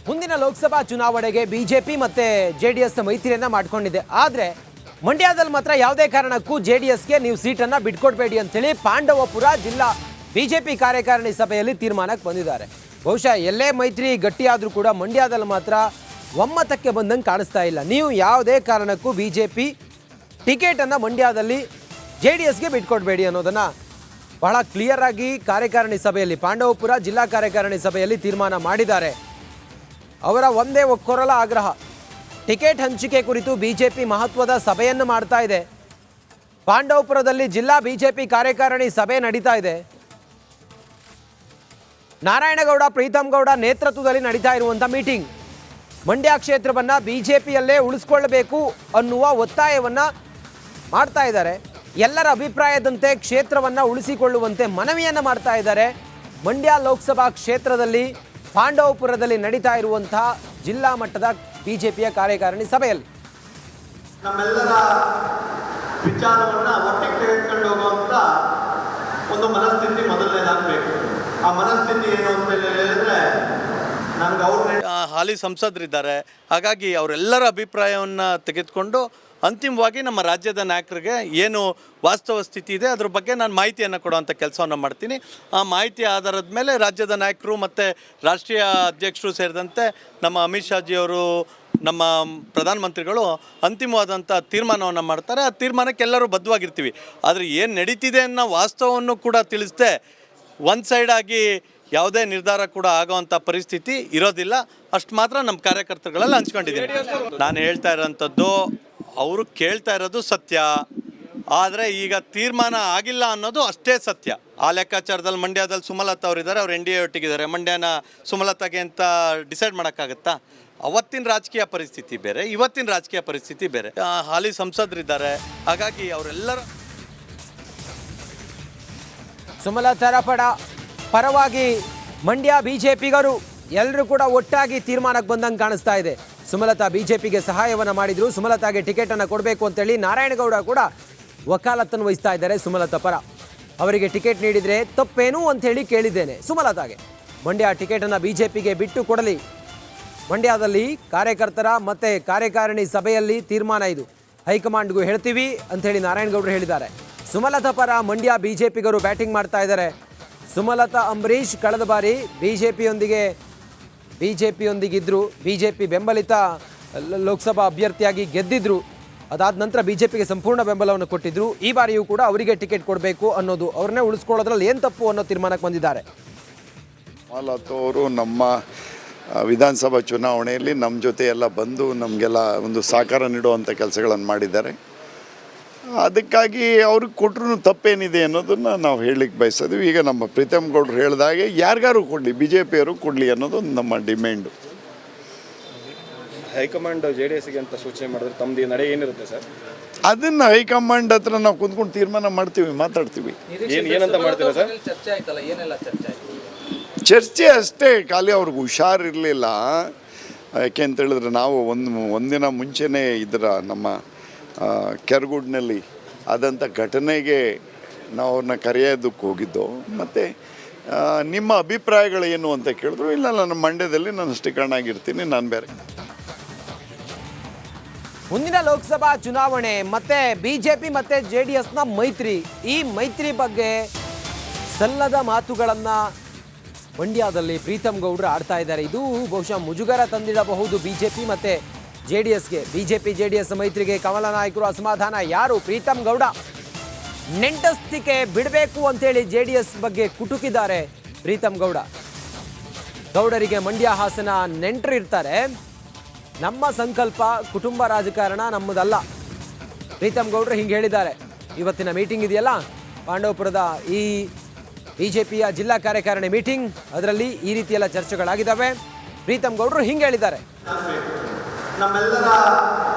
ಮುಂದಿನ ಲೋಕಸಭಾ ಚುನಾವಣೆಗೆ ಬಿಜೆಪಿ ಮತ್ತೆ ಜೆಡಿಎಸ್ ಮೈತ್ರಿಯನ್ನ ಮಾಡಿಕೊಂಡಿದೆ. ಆದರೆ ಮಂಡ್ಯದಲ್ಲಿ ಮಾತ್ರ ಯಾವುದೇ ಕಾರಣಕ್ಕೂ ಜೆಡಿಎಸ್ಗೆ ನೀವು ಸೀಟನ್ನು ಬಿಟ್ಕೊಡ್ಬೇಡಿ ಅಂತೇಳಿ ಪಾಂಡವಪುರ ಜಿಲ್ಲಾ ಬಿಜೆಪಿ ಕಾರ್ಯಕಾರಿಣಿ ಸಭೆಯಲ್ಲಿ ತೀರ್ಮಾನಕ್ಕೆ ಬಂದಿದ್ದಾರೆ. ಬಹುಶಃ ಎಲ್ಲೇ ಮೈತ್ರಿ ಗಟ್ಟಿಯಾದರೂ ಕೂಡ ಮಂಡ್ಯದಲ್ಲಿ ಮಾತ್ರ ಒಮ್ಮತಕ್ಕೆ ಬಂದಂಗೆ ಕಾಣಿಸ್ತಾ ಇಲ್ಲ. ನೀವು ಯಾವುದೇ ಕಾರಣಕ್ಕೂ ಬಿಜೆಪಿ ಟಿಕೆಟನ್ನು ಮಂಡ್ಯದಲ್ಲಿ ಜೆಡಿಎಸ್ಗೆ ಬಿಟ್ಕೊಡ್ಬೇಡಿ ಅನ್ನೋದನ್ನು ಬಹಳ ಕ್ಲಿಯರ್ ಆಗಿ ಕಾರ್ಯಕಾರಿಣಿ ಸಭೆಯಲ್ಲಿ ಪಾಂಡವಪುರ ಜಿಲ್ಲಾ ಕಾರ್ಯಕಾರಿಣಿ ಸಭೆಯಲ್ಲಿ ತೀರ್ಮಾನ ಮಾಡಿದ್ದಾರೆ. ಅವರ ಒಂದೇ ಒಕ್ಕೊರಲ ಆಗ್ರಹ, ಟಿಕೆಟ್ ಹಂಚಿಕೆ ಕುರಿತು ಬಿಜೆಪಿ ಮಹತ್ವದ ಸಭೆಯನ್ನು ಮಾಡ್ತಾ ಇದೆ. ಪಾಂಡವಪುರದಲ್ಲಿ ಜಿಲ್ಲಾ ಬಿಜೆಪಿ ಕಾರ್ಯಕಾರಿಣಿ ಸಭೆ ನಡೀತಾ ಇದೆ. ನಾರಾಯಣಗೌಡ ಪ್ರೀತಮ್ ಗೌಡ ನೇತೃತ್ವದಲ್ಲಿ ನಡೀತಾ ಇರುವಂಥ ಮೀಟಿಂಗ್. ಮಂಡ್ಯ ಕ್ಷೇತ್ರವನ್ನು ಬಿಜೆಪಿಯಲ್ಲೇ ಉಳಿಸ್ಕೊಳ್ಬೇಕು ಅನ್ನುವ ಒತ್ತಾಯವನ್ನು ಮಾಡ್ತಾ ಇದ್ದಾರೆ. ಎಲ್ಲರ ಅಭಿಪ್ರಾಯದಂತೆ ಕ್ಷೇತ್ರವನ್ನು ಉಳಿಸಿಕೊಳ್ಳುವಂತೆ ಮನವಿಯನ್ನು ಮಾಡ್ತಾ ಇದ್ದಾರೆ. ಮಂಡ್ಯ ಲೋಕಸಭಾ ಕ್ಷೇತ್ರದಲ್ಲಿ ಪಾಂಡವಪುರದಲ್ಲಿ ನಡೀತಾ ಇರುವಂತಹ ಜಿಲ್ಲಾ ಮಟ್ಟದ ಬಿಜೆಪಿಯ ಕಾರ್ಯಕಾರಿಣಿ ಸಭೆಯಲ್ಲಿ ನಮ್ಮೆಲ್ಲರ ವಿಚಾರವನ್ನ ಒಟ್ಟಿಗೆ ತೆಗೆದುಕೊಂಡು ಹೋಗುವಂತ ಒಂದು ಮನಸ್ಥಿತಿ ಮೊದಲನೇದಾಗಬೇಕು. ಆ ಮನಸ್ಥಿತಿ ಏನು ಅಂತ ಹೇಳಿದ್ರೆ, ನಮ್ಗೆ ಹಾಲಿ ಸಂಸದರಿದ್ದಾರೆ, ಹಾಗಾಗಿ ಅವರೆಲ್ಲರ ಅಭಿಪ್ರಾಯವನ್ನು ತೆಗೆದುಕೊಂಡು ಅಂತಿಮವಾಗಿ ನಮ್ಮ ರಾಜ್ಯದ ನಾಯಕರಿಗೆ ಏನು ವಾಸ್ತವ ಸ್ಥಿತಿ ಇದೆ ಅದ್ರ ಬಗ್ಗೆ ನಾನು ಮಾಹಿತಿಯನ್ನು ಕೊಡುವಂಥ ಕೆಲಸವನ್ನು ಮಾಡ್ತೀನಿ. ಆ ಮಾಹಿತಿ ಆಧಾರದ ಮೇಲೆ ರಾಜ್ಯದ ನಾಯಕರು ಮತ್ತು ರಾಷ್ಟ್ರೀಯ ಅಧ್ಯಕ್ಷರು ಸೇರಿದಂತೆ ನಮ್ಮ ಅಮಿತ್ ಶಾಜಿಯವರು, ನಮ್ಮ ಪ್ರಧಾನಮಂತ್ರಿಗಳು ಅಂತಿಮವಾದಂಥ ತೀರ್ಮಾನವನ್ನು ಮಾಡ್ತಾರೆ. ಆ ತೀರ್ಮಾನಕ್ಕೆ ಎಲ್ಲರೂ ಬದ್ಧವಾಗಿರ್ತೀವಿ. ಆದರೆ ಏನು ನಡೀತಿದೆ ಅನ್ನೋ ವಾಸ್ತವವನ್ನು ಕೂಡ ತಿಳಿಸ್ದೆ ಒನ್ ಸೈಡಾಗಿ ಯಾವುದೇ ನಿರ್ಧಾರ ಕೂಡ ಆಗೋವಂಥ ಪರಿಸ್ಥಿತಿ ಇರೋದಿಲ್ಲ. ಅಷ್ಟು ಮಾತ್ರ ನಮ್ಮ ಕಾರ್ಯಕರ್ತರುಗಳೆಲ್ಲ ಹಂಚ್ಕೊಂಡಿದ್ದೀನಿ. ನಾನು ಹೇಳ್ತಾ ಇರೋಂಥದ್ದು, ಅವರು ಕೇಳ್ತಾ ಇರೋದು ಸತ್ಯ, ಆದರೆ ಈಗ ತೀರ್ಮಾನ ಆಗಿಲ್ಲ ಅನ್ನೋದು ಅಷ್ಟೇ ಸತ್ಯ. ಆ ಲೆಕ್ಕಾಚಾರದಲ್ಲಿ ಮಂಡ್ಯದಲ್ಲಿ ಸುಮಲತಾ ಅವರಿದ್ದಾರೆ, ಅವ್ರು NDA ಒಟ್ಟಿಗಿದ್ದಾರೆ. ಮಂಡ್ಯನ ಸುಮಲತಾಗೆ ಅಂತ ಡಿಸೈಡ್ ಮಾಡೋಕ್ಕಾಗತ್ತಾ? ಅವತ್ತಿನ ರಾಜಕೀಯ ಪರಿಸ್ಥಿತಿ ಬೇರೆ, ಇವತ್ತಿನ ರಾಜಕೀಯ ಪರಿಸ್ಥಿತಿ ಬೇರೆ. ಹಾಲಿ ಸಂಸದರಿದ್ದಾರೆ, ಹಾಗಾಗಿ ಅವರೆಲ್ಲರ ಸುಮಲತಾ ಪರವಾಗಿ ಮಂಡ್ಯ ಬಿಜೆಪಿಗರು ಎಲ್ಲರೂ ಕೂಡ ಒಟ್ಟಾಗಿ ತೀರ್ಮಾನಕ್ಕೆ ಬಂದಂಗೆ ಕಾಣಿಸ್ತಾ ಇದೆ. ಸುಮಲತಾ ಬಿಜೆಪಿಗೆ ಸಹಾಯವನ್ನು ಮಾಡಿದ್ರು, ಸುಮಲತಾಗೆ ಟಿಕೆಟನ್ನು ಕೊಡಬೇಕು ಅಂತೇಳಿ ನಾರಾಯಣಗೌಡ ಕೂಡ ವಕಾಲತ್ತನ್ನು ವಹಿಸ್ತಾ ಇದ್ದಾರೆ ಸುಮಲತಾ ಪರ. ಅವರಿಗೆ ಟಿಕೆಟ್ ನೀಡಿದರೆ ತಪ್ಪೇನು ಅಂಥೇಳಿ ಕೇಳಿದ್ದೇನೆ ಸುಮಲತಾಗೆ. ಮಂಡ್ಯ ಟಿಕೆಟನ್ನು ಬಿಜೆಪಿಗೆ ಬಿಟ್ಟು ಕೊಡಲಿ. ಮಂಡ್ಯದಲ್ಲಿ ಕಾರ್ಯಕರ್ತರ ಮತ್ತು ಕಾರ್ಯಕಾರಿಣಿ ಸಭೆಯಲ್ಲಿ ತೀರ್ಮಾನ ಇದು, ಹೈಕಮಾಂಡ್ಗೂ ಹೇಳ್ತೀವಿ ಅಂಥೇಳಿ ನಾರಾಯಣಗೌಡರು ಹೇಳಿದ್ದಾರೆ. ಸುಮಲತಾ ಪರ ಮಂಡ್ಯ ಬಿಜೆಪಿಗರು ಬ್ಯಾಟಿಂಗ್ ಮಾಡ್ತಾ ಇದ್ದಾರೆ. ಸುಮಲತಾ ಅಂಬರೀಷ್ ಕಳೆದ ಬಾರಿ ಬಿಜೆಪಿಯೊಂದಿಗಿದ್ದರು, ಬಿಜೆಪಿ ಬೆಂಬಲಿತ ಲೋಕಸಭಾ ಅಭ್ಯರ್ಥಿಯಾಗಿ ಗೆದ್ದಿದ್ರು. ಅದಾದ ನಂತರ ಬಿಜೆಪಿಗೆ ಸಂಪೂರ್ಣ ಬೆಂಬಲವನ್ನು ಕೊಟ್ಟಿದ್ರು. ಈ ಬಾರಿಯೂ ಕೂಡ ಅವರಿಗೆ ಟಿಕೆಟ್ ಕೊಡಬೇಕು ಅನ್ನೋದು, ಅವ್ರನ್ನೇ ಉಳಿಸ್ಕೊಳ್ಳೋದ್ರಲ್ಲಿ ಏನು ತಪ್ಪು ಅನ್ನೋ ತೀರ್ಮಾನಕ್ಕೆ ಬಂದಿದ್ದಾರೆ. ಸುಮಲತಾ ಅವರು ನಮ್ಮ ವಿಧಾನಸಭಾ ಚುನಾವಣೆಯಲ್ಲಿ ನಮ್ಮ ಜೊತೆ ಎಲ್ಲ ಬಂದು ನಮಗೆಲ್ಲ ಒಂದು ಸಹಕಾರ ನೀಡುವಂಥ ಕೆಲಸಗಳನ್ನು ಮಾಡಿದ್ದಾರೆ. ಅದಕ್ಕಾಗಿ ಅವ್ರಿಗೆ ಕೊಟ್ಟರು ತಪ್ಪೇನಿದೆ ಅನ್ನೋದನ್ನು ನಾವು ಹೇಳಲಿಕ್ಕೆ ಬಯಸಿದ್ವಿ. ಈಗ ನಮ್ಮ ಪ್ರೀತಮ್ ಗೌಡರು ಹೇಳಿದಾಗೆ ಯಾರಿಗಾರು ಕೊಡಲಿ, BJPಯವರು ಕೊಡಲಿ ಅನ್ನೋದು ನಮ್ಮ ಡಿಮ್ಯಾಂಡು. ಹೈಕಮಾಂಡ್ JDSಗೆ ಅಂತ ಸೂಚನೆ ಮಾಡಿದ್ರೆ ತಮ್ಮದು ನಡೆ ಏನಿರುತ್ತೆ ಸರ್? ಅದನ್ನು ಹೈಕಮಾಂಡ್ ಹತ್ರ ನಾವು ಕುಂತ್ಕೊಂಡು ತೀರ್ಮಾನ ಮಾಡ್ತೀವಿ, ಮಾತಾಡ್ತೀವಿ. ಏನಂತ ಮಾಡ್ತೀರಾ ಸರ್? ಚರ್ಚೆ ಅಷ್ಟೇ, ಖಾಲಿ ಅವ್ರಿಗೆ ಹುಷಾರಿರಲಿಲ್ಲ. ಯಾಕೆ ಅಂತ ಹೇಳಿದ್ರೆ ನಾವು ಒಂದಿನ ಮುಂಚೆನೇ ನಮ್ಮ ಕೆರಗುಡ್ನಲ್ಲಿ ಆದಂಥ ಘಟನೆಗೆ ನಾವು ಅವ್ರನ್ನ ಕರೆಯೋದಕ್ಕೆ ಹೋಗಿದ್ದು. ಮತ್ತು ನಿಮ್ಮ ಅಭಿಪ್ರಾಯಗಳೇನು ಅಂತ ಕೇಳಿದ್ರು. ಇಲ್ಲ, ನಾನು ಮಂಡ್ಯದಲ್ಲಿ ನಾನು ಸ್ಥಿರನಾಗಿರ್ತೀನಿ, ನಾನು ಬೇರೆ. ಮುಂದಿನ ಲೋಕಸಭಾ ಚುನಾವಣೆ ಮತ್ತೆ ಬಿಜೆಪಿ ಮತ್ತು JDSನ ಮೈತ್ರಿ, ಈ ಮೈತ್ರಿ ಬಗ್ಗೆ ಸಲ್ಲದ ಮಾತುಗಳನ್ನು ಮಂಡ್ಯದಲ್ಲಿ ಪ್ರೀತಮ್ ಗೌಡರು ಆಡ್ತಾ ಇದ್ದಾರೆ. ಇದು ಬಹುಶಃ ಮುಜುಗರ ತಂದಿಡಬಹುದು ಬಿಜೆಪಿ ಮತ್ತು JDSಗೆ. ಬಿಜೆಪಿ JDS ಮೈತ್ರಿಗೆ ಕಮಲ ನಾಯಕರು ಅಸಮಾಧಾನ. ಯಾರು? ಪ್ರೀತಮ್ ಗೌಡ. ನೆಂಟಸ್ತಿಕೆ ಬಿಡಬೇಕು ಅಂತೇಳಿ JDS ಬಗ್ಗೆ ಕುಟುಕಿದ್ದಾರೆ ಪ್ರೀತಮ್ ಗೌಡ. ಗೌಡರಿಗೆ ಮಂಡ್ಯ ಹಾಸನ ನೆಂಟರು ಇರ್ತಾರೆ, ನಮ್ಮ ಸಂಕಲ್ಪ ಕುಟುಂಬ ರಾಜಕಾರಣ ನಮ್ಮದಲ್ಲ. ಪ್ರೀತಮ್ ಗೌಡರು ಹಿಂಗೆ ಹೇಳಿದ್ದಾರೆ. ಇವತ್ತಿನ ಮೀಟಿಂಗ್ ಇದೆಯಲ್ಲ, ಪಾಂಡವಪುರದ ಈ ಬಿಜೆಪಿಯ ಜಿಲ್ಲಾ ಕಾರ್ಯಕಾರಿಣಿ ಮೀಟಿಂಗ್, ಅದರಲ್ಲಿ ಈ ರೀತಿಯೆಲ್ಲ ಚರ್ಚೆಗಳಾಗಿದ್ದಾವೆ. ಪ್ರೀತಮ್ ಗೌಡರು ಹಿಂಗೆ ಹೇಳಿದ್ದಾರೆ. ನಮ್ಮೆಲ್ಲರ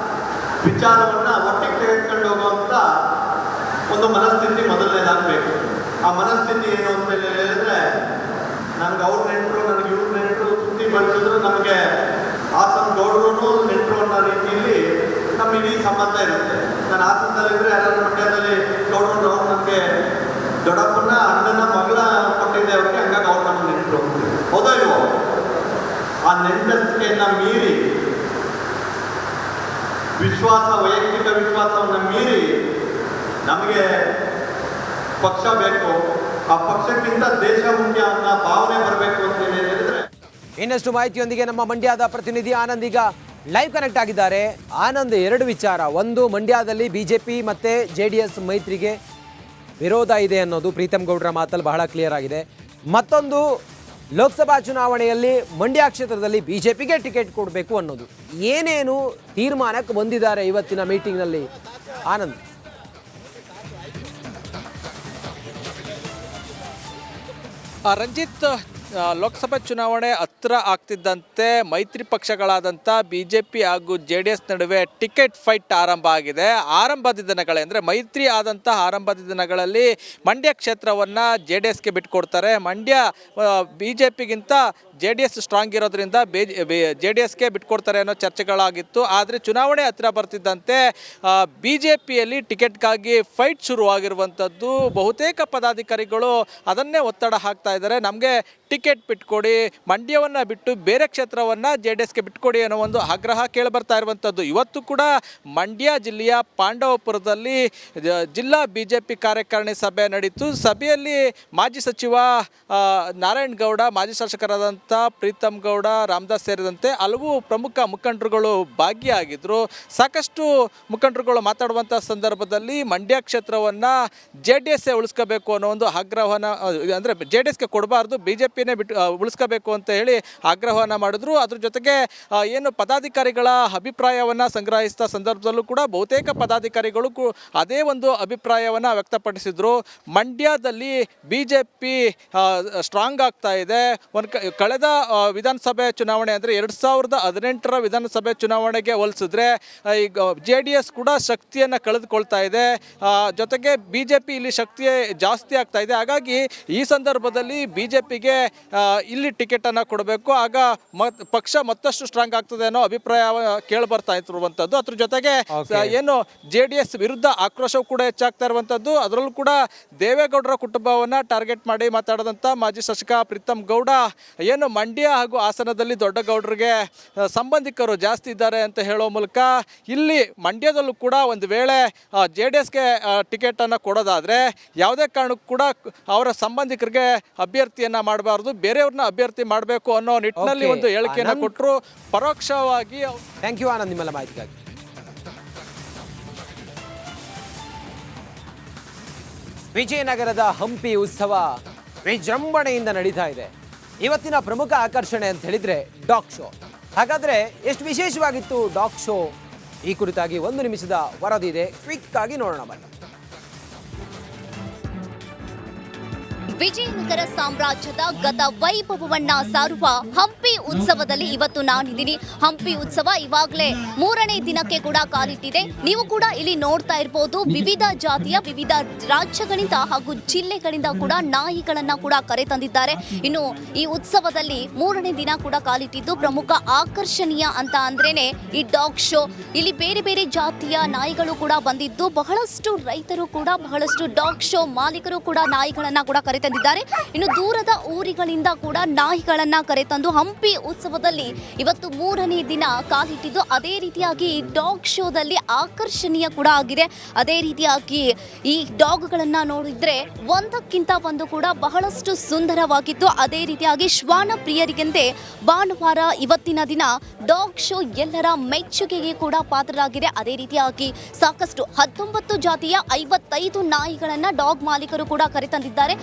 ವಿಚಾರವನ್ನ ಒಟ್ಟಿಗೆ ತೆಗೆದುಕೊಂಡು ಹೋಗುವಂತ ಒಂದು ಮನಸ್ಥಿತಿ ಮೊದಲನೇದಾಗಬೇಕು. ಆ ಮನಸ್ಥಿತಿ ಏನು ಅಂತ ಹೇಳಿದ್ರೆ, ನನ್ಗೆ ಅವ್ರ ನೆಂಟರು, ನನಗೆ ಇವ್ರ ನೆಂಟರು ಸುದ್ದಿ ಬಳಸಿದ್ರು, ನಮಗೆ ಹಾಸನ ಗೌಡರು ನೆಂಟರು ಅನ್ನೋ ರೀತಿಯಲ್ಲಿ ನಮ್ಮ ಇಡೀ ಸಂಬಂಧ ಇರುತ್ತೆ. ನಾನು ಹಾಸನದಲ್ಲಿದ್ದರೆ ಯಾರಾದ್ರೂ ಮಂಡ್ಯದಲ್ಲಿ ಗೌಡರು ನನಗೆ ದೊಡ್ಡಪ್ಪನ ಅಣ್ಣನ ಮಗಳ ಕೊಟ್ಟಿದ್ದೆ ಅವ್ರಿಗೆ, ಹಂಗಾಗಿ ಅವ್ರು ನಮ್ಮ ನೆಂಟರು. ಹೌದಾ ಇಲ್ವೋ? ಆ ನೆಂಟಸ್ತಿಕೆಯನ್ನ ಮೀರಿ, ವೈಯಕ್ತಿಕ ವಿಶ್ವಾಸವನ್ನು ಮೀರಿ ನಮಗೆ ಪಕ್ಷ ಬೇಕು, ಆ ಪಕ್ಷಕ್ಕಿಂತ ದೇಶ ಮುಖ್ಯ ಅನ್ನೋ ಭಾವನೆ ಬರಬೇಕು ಅಂತ ಹೇಳಿದ್ರೆ. ಇನ್ನಷ್ಟು ಮಾಹಿತಿಯೊಂದಿಗೆ ನಮ್ಮ ಮಂಡ್ಯದ ಪ್ರತಿನಿಧಿ ಆನಂದ್ ಈಗ ಲೈವ್ ಕನೆಕ್ಟ್ ಆಗಿದ್ದಾರೆ. ಆನಂದ್, ಎರಡು ವಿಚಾರ. ಒಂದು, ಮಂಡ್ಯದಲ್ಲಿ ಬಿಜೆಪಿ ಮತ್ತೆ JDS ಮೈತ್ರಿಗೆ ವಿರೋಧ ಇದೆ ಅನ್ನೋದು ಪ್ರೀತಮ್ ಗೌಡ್ರ ಮಾತಲ್ಲಿ ಬಹಳ ಕ್ಲಿಯರ್ ಆಗಿದೆ. ಮತ್ತೊಂದು, ಲೋಕಸಭಾ ಚುನಾವಣೆಯಲ್ಲಿ ಮಂಡ್ಯ ಕ್ಷೇತ್ರದಲ್ಲಿ ಬಿಜೆಪಿಗೆ ಟಿಕೆಟ್ ಕೊಡಬೇಕು ಅನ್ನೋದು. ಏನೇನು ತೀರ್ಮಾನಕ್ಕೆ ಬಂದಿದ್ದಾರೆ ಇವತ್ತಿನ ಮೀಟಿಂಗ್ನಲ್ಲಿ ಆನಂದ್? ರಂಜಿತ್, ಲೋಕಸಭೆ ಚುನಾವಣೆ ಹತ್ತಿರ ಆಗ್ತಿದ್ದಂತೆ ಮೈತ್ರಿ ಪಕ್ಷಗಳಾದಂಥ BJP ಹಾಗೂ JDS ನಡುವೆ ಟಿಕೆಟ್ ಫೈಟ್ ಆರಂಭ ಆಗಿದೆ. ಆರಂಭದ ದಿನಗಳೇ ಅಂದರೆ ಮೈತ್ರಿ ಆದಂಥ ಆರಂಭದ ದಿನಗಳಲ್ಲಿ ಮಂಡ್ಯ ಕ್ಷೇತ್ರವನ್ನು JDSಗೆ ಬಿಟ್ಕೊಡ್ತಾರೆ. ಮಂಡ್ಯ BJPಗಿಂತ JDS ಸ್ಟ್ರಾಂಗ್ ಇರೋದ್ರಿಂದ JDSಗೆ ಬಿಟ್ಕೊಡ್ತಾರೆ ಅನ್ನೋ ಚರ್ಚೆಗಳಾಗಿತ್ತು. ಆದರೆ ಚುನಾವಣೆ ಹತ್ತಿರ ಬರ್ತಿದ್ದಂತೆ BJPಯಲ್ಲಿ ಟಿಕೆಟ್ಗಾಗಿ ಫೈಟ್ ಶುರುವಾಗಿರುವಂಥದ್ದು. ಬಹುತೇಕ ಪದಾಧಿಕಾರಿಗಳು ಅದನ್ನೇ ಒತ್ತಡ ಹಾಕ್ತಾ ಇದ್ದಾರೆ. ನಮಗೆ ಟಿಕೆಟ್ ಬಿಟ್ಕೊಡಿ, ಮಂಡ್ಯವನ್ನು ಬಿಟ್ಟು ಬೇರೆ ಕ್ಷೇತ್ರವನ್ನು JDSಗೆ ಬಿಟ್ಕೊಡಿ ಅನ್ನೋ ಒಂದು ಆಗ್ರಹ ಕೇಳಿಬರ್ತಾ ಇರುವಂಥದ್ದು. ಇವತ್ತು ಕೂಡ ಮಂಡ್ಯ ಜಿಲ್ಲೆಯ ಪಾಂಡವಪುರದಲ್ಲಿ ಜಿಲ್ಲಾ BJP ಕಾರ್ಯಕಾರಿಣಿ ಸಭೆ ನಡೀತು. ಸಭೆಯಲ್ಲಿ ಮಾಜಿ ಸಚಿವ ನಾರಾಯಣ್ ಗೌಡ, ಮಾಜಿ ಶಾಸಕರಾದಂಥ ಪ್ರೀತಮ್ ಗೌಡ, ರಾಮದಾಸ್ ಸೇರಿದಂತೆ ಹಲವು ಪ್ರಮುಖ ಮುಖಂಡರುಗಳು ಭಾಗಿಯಾಗಿದ್ದರು. ಸಾಕಷ್ಟು ಮುಖಂಡರುಗಳು ಮಾತಾಡುವಂಥ ಸಂದರ್ಭದಲ್ಲಿ ಮಂಡ್ಯ ಕ್ಷೇತ್ರವನ್ನು JDSೇ ಉಳಿಸ್ಕೋಬೇಕು ಅನ್ನೋ ಒಂದು ಆಗ್ರಹವನ್ನು, ಅಂದರೆ JDSಗೆ ಕೊಡಬಾರ್ದು, BJPನೇ ಬಿಟ್ಟು ಉಳಿಸ್ಕೋಬೇಕು ಅಂತ ಹೇಳಿ ಆಗ್ರಹವನ್ನು ಮಾಡಿದ್ರು. ಅದ್ರ ಜೊತೆಗೆ ಏನು ಪದಾಧಿಕಾರಿಗಳ ಅಭಿಪ್ರಾಯವನ್ನು ಸಂಗ್ರಹಿಸಿದ ಸಂದರ್ಭದಲ್ಲೂ ಕೂಡ ಬಹುತೇಕ ಪದಾಧಿಕಾರಿಗಳು ಅದೇ ಒಂದು ಅಭಿಪ್ರಾಯವನ್ನು ವ್ಯಕ್ತಪಡಿಸಿದ್ರು. ಮಂಡ್ಯದಲ್ಲಿ BJP ಸ್ಟ್ರಾಂಗ್ ಆಗ್ತಾ ಇದೆ. ಕಳೆದ ವಿಧಾನಸಭೆ ಚುನಾವಣೆ ಅಂದರೆ 2018ರ ವಿಧಾನಸಭೆ ಚುನಾವಣೆಗೆ ಹೋಲಿಸಿದ್ರೆ ಈಗ JDS ಕೂಡ ಶಕ್ತಿಯನ್ನು ಕಳೆದುಕೊಳ್ತಾ ಇದೆ. ಜೊತೆಗೆ BJP ಇಲ್ಲಿ ಶಕ್ತಿ ಜಾಸ್ತಿ ಆಗ್ತಾ ಇದೆ. ಹಾಗಾಗಿ ಈ ಸಂದರ್ಭದಲ್ಲಿ BJPಗೆ ಇಲ್ಲಿ ಟಿಕೆಟನ್ನು ಕೊಡಬೇಕು, ಆಗ ಪಕ್ಷ ಮತ್ತಷ್ಟು ಸ್ಟ್ರಾಂಗ್ ಆಗ್ತದೆ ಅನ್ನೋ ಅಭಿಪ್ರಾಯ ಕೇಳಿಬರ್ತಾ ಇರುವಂಥದ್ದು. ಅದ್ರ ಜೊತೆಗೆ ಏನು JDS ವಿರುದ್ಧ ಆಕ್ರೋಶವೂ ಕೂಡ ಹೆಚ್ಚಾಗ್ತಾ ಇರುವಂಥದ್ದು. ಅದರಲ್ಲೂ ಕೂಡ ದೇವೇಗೌಡರ ಕುಟುಂಬವನ್ನು ಟಾರ್ಗೆಟ್ ಮಾಡಿ ಮಾತಾಡಿದಂಥ ಮಾಜಿ ಶಾಸಕ ಪ್ರೀತಮ್ ಗೌಡ ಏನು ಮಂಡ್ಯ ಹಾಗೂ ಹಾಸನದಲ್ಲಿ ದೊಡ್ಡ ಗೌಡರಿಗೆ ಸಂಬಂಧಿಕರು ಜಾಸ್ತಿ ಇದ್ದಾರೆ ಅಂತ ಹೇಳೋ ಮೂಲಕ ಇಲ್ಲಿ ಮಂಡ್ಯದಲ್ಲೂ ಕೂಡ ಒಂದು ವೇಳೆ JDSಗೆ ಟಿಕೆಟನ್ನು ಕೊಡೋದಾದರೆ ಯಾವುದೇ ಕಾರಣಕ್ಕೂ ಕೂಡ ಅವರ ಸಂಬಂಧಿಕರಿಗೆ ಅಭ್ಯರ್ಥಿಯನ್ನು ಮಾಡಬಾರ್ದು, ಬೇರೆಯವ್ರನ್ನ ಅಭ್ಯರ್ಥಿ ಮಾಡಬೇಕು ಅನ್ನೋ ನಿಟ್ಟಿನಲ್ಲಿ ಒಂದು ಹೇಳಿಕೆಯನ್ನು ಕೊಟ್ಟರು. ಪರೋಕ್ಷವಾಗಿ ಥ್ಯಾಂಕ್ ಯು ಆನಂದ್ ನಿಮ್ಮೆಲ್ಲ ಮಾಹಿತಿಗಾಗಿ. ವಿಜಯನಗರದ ಹಂಪಿ ಉತ್ಸವ ವಿಜೃಂಭಣೆಯಿಂದ ನಡೀತಾ ಇದೆ. ಇವತ್ತಿನ ಪ್ರಮುಖ ಆಕರ್ಷಣೆ ಅಂತ ಹೇಳಿದ್ರೆ ಡಾಗ್ ಶೋ. ಹಾಗಾದ್ರೆ ಎಷ್ಟು ವಿಶೇಷವಾಗಿತ್ತು ಡಾಗ್ ಶೋ? ಈ ಕುರಿತಾಗಿ 1 ನಿಮಿಷದ ವರದಿ ಇದೆ, ಕ್ವಿಕ್ ಆಗಿ ನೋಡೋಣ ಬನ್ನಿ. ವಿಜಯನಗರ ಸಾಮ್ರಾಜ್ಯದ ಗತ ವೈಭವವನ್ನ ಸಾರುವ ಹಂಪಿ ಉತ್ಸವದಲ್ಲಿ ಇವತ್ತು ನಾನಿದ್ದೀನಿ. ಹಂಪಿ ಉತ್ಸವ ಇವಾಗಲೇ 3ನೇ ದಿನಕ್ಕೆ ಕೂಡ ಕಾಲಿಟ್ಟಿದೆ. ನೀವು ಕೂಡ ಇಲ್ಲಿ ನೋಡ್ತಾ ಇರಬಹುದು, ವಿವಿಧ ಜಾತಿಯ ವಿವಿಧ ರಾಜ್ಯಗಳಿಂದ ಹಾಗೂ ಜಿಲ್ಲೆಗಳಿಂದ ಕೂಡ ನಾಯಿಗಳನ್ನ ಕೂಡ ಕರೆತಂದಿದ್ದಾರೆ. ಇನ್ನು ಈ ಉತ್ಸವದಲ್ಲಿ 3ನೇ ದಿನ ಕೂಡ ಕಾಲಿಟ್ಟಿದ್ದು ಪ್ರಮುಖ ಆಕರ್ಷಣೀಯ ಅಂತ ಅಂದ್ರೇನೆ ಈ ಡಾಗ್ ಶೋ. ಇಲ್ಲಿ ಬೇರೆ ಬೇರೆ ಜಾತಿಯ ನಾಯಿಗಳು ಕೂಡ ಬಂದಿದ್ದು, ಬಹಳಷ್ಟು ರೈತರು ಕೂಡ, ಬಹಳಷ್ಟು ಡಾಗ್ ಶೋ ಮಾಲೀಕರು ಕೂಡ ನಾಯಿಗಳನ್ನ ಕೂಡ ಕರೆತಂದಿದ್ದಾರೆ. ಇನ್ನು ದೂರದ ಊರುಗಳಿಂದ ಕೂಡ ನಾಯಿಗಳನ್ನ ಕರೆತಂದು ಹಂಪಿ ಉತ್ಸವದಲ್ಲಿ ಇವತ್ತು 3ನೇ ದಿನ ಕಾಲಿಟ್ಟಿದ್ದು. ಅದೇ ರೀತಿಯಾಗಿ ಡಾಗ್ ಶೋದಲ್ಲಿ ಆಕರ್ಷಣೀಯ ಕೂಡ ಆಗಿದೆ. ಅದೇ ರೀತಿಯಾಗಿ ಈ ಡಾಗ್ಗಳನ್ನ ನೋಡಿದ್ರೆ ಒಂದಕ್ಕಿಂತ ಒಂದು ಕೂಡ ಬಹಳಷ್ಟು ಸುಂದರವಾಗಿತ್ತು. ಅದೇ ರೀತಿಯಾಗಿ ಶ್ವಾನ ಪ್ರಿಯರಿಗೆಂದೇ ಭಾನುವಾರ ಇವತ್ತಿನ ದಿನ ಡಾಗ್ ಶೋ ಎಲ್ಲರ ಮೆಚ್ಚುಗೆಗೆ ಕೂಡ ಪಾತ್ರರಾಗಿದೆ. ಅದೇ ರೀತಿಯಾಗಿ ಸಾಕಷ್ಟು 19 ಜಾತಿಯ 55 ನಾಯಿಗಳನ್ನ ಡಾಗ್ ಮಾಲೀಕರು ಕೂಡ ಕರೆತಂದಿದ್ದಾರೆ.